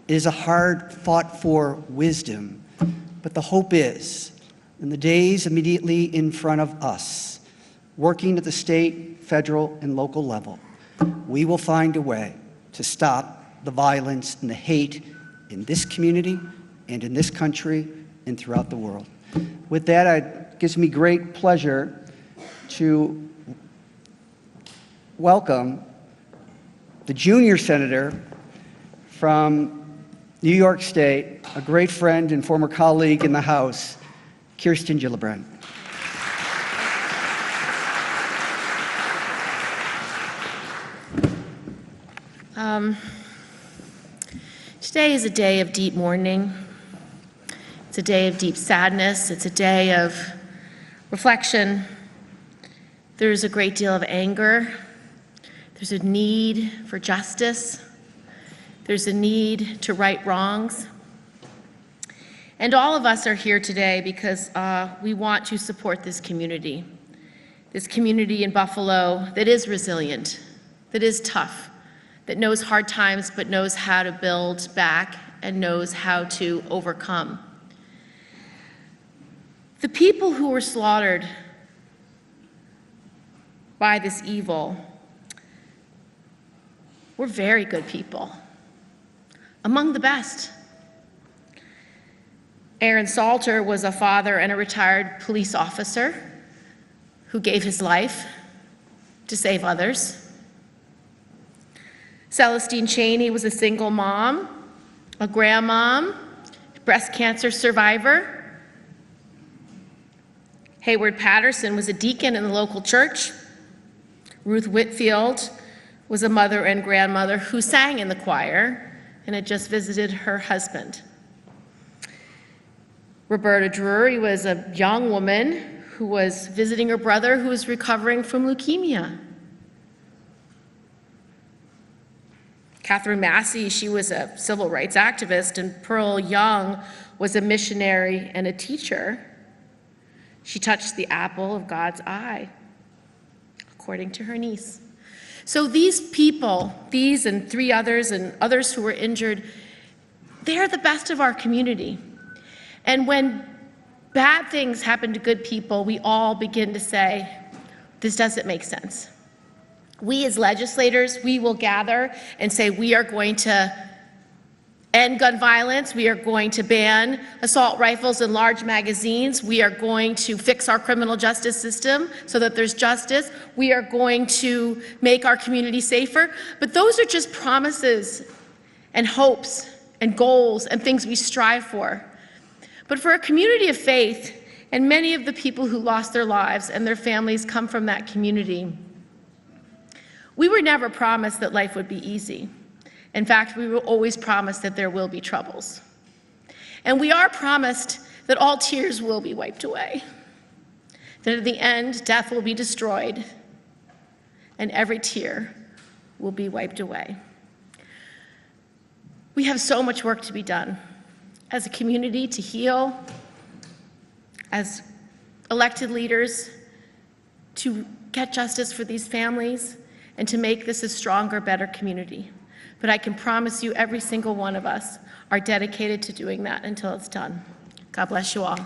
It is a hard fought for wisdom, but the hope is, in the days immediately in front of us, working at the state, federal, and local level, we will find a way to stop the violence and the hate in this community and in this country and throughout the world. With that, it gives me great pleasure to welcome the junior senator from New York State, a great friend and former colleague in the House, Kirsten Gillibrand. Today is a day of deep mourning. It's a day of deep sadness. It's a day of reflection. There's a great deal of anger. There's a need for justice. There's a need to right wrongs. And all of us are here today because we want to support this community in Buffalo that is resilient, that is tough, that knows hard times but knows how to build back and knows how to overcome. The people who were slaughtered by this evil were very good people, among the best. Aaron Salter was a father and a retired police officer who gave his life to save others. Celestine Cheney was a single mom, a grandmom, breast cancer survivor. Hayward Patterson was a deacon in the local church. Ruth Whitfield was a mother and grandmother who sang in the choir and had just visited her husband. Roberta Drury was a young woman who was visiting her brother who was recovering from leukemia. Catherine Massey, she was a civil rights activist, and Pearl Young was a missionary and a teacher. She touched the apple of God's eye, according to her niece. So these people, these and three others and others who were injured, they're the best of our community. And when bad things happen to good people, we all begin to say, this doesn't make sense. We as legislators, we will gather and say we are going to end gun violence, we are going to ban assault rifles and large magazines, we are going to fix our criminal justice system so that there's justice, we are going to make our community safer. But those are just promises and hopes and goals and things we strive for. But for a community of faith, and many of the people who lost their lives and their families come from that community, we were never promised that life would be easy. In fact, we were always promised that there will be troubles. And we are promised that all tears will be wiped away, that at the end, death will be destroyed, and every tear will be wiped away. We have so much work to be done as a community to heal, as elected leaders to get justice for these families, and to make this a stronger, better community. But I can promise you every single one of us are dedicated to doing that until it's done. God bless you all.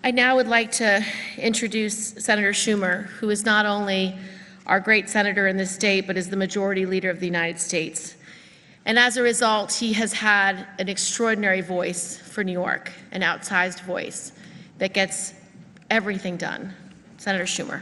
I now would like to introduce Senator Schumer, who is not only our great senator in this state, but is the majority leader of the United States. And as a result, he has had an extraordinary voice for New York, an outsized voice that gets everything done. Senator Schumer.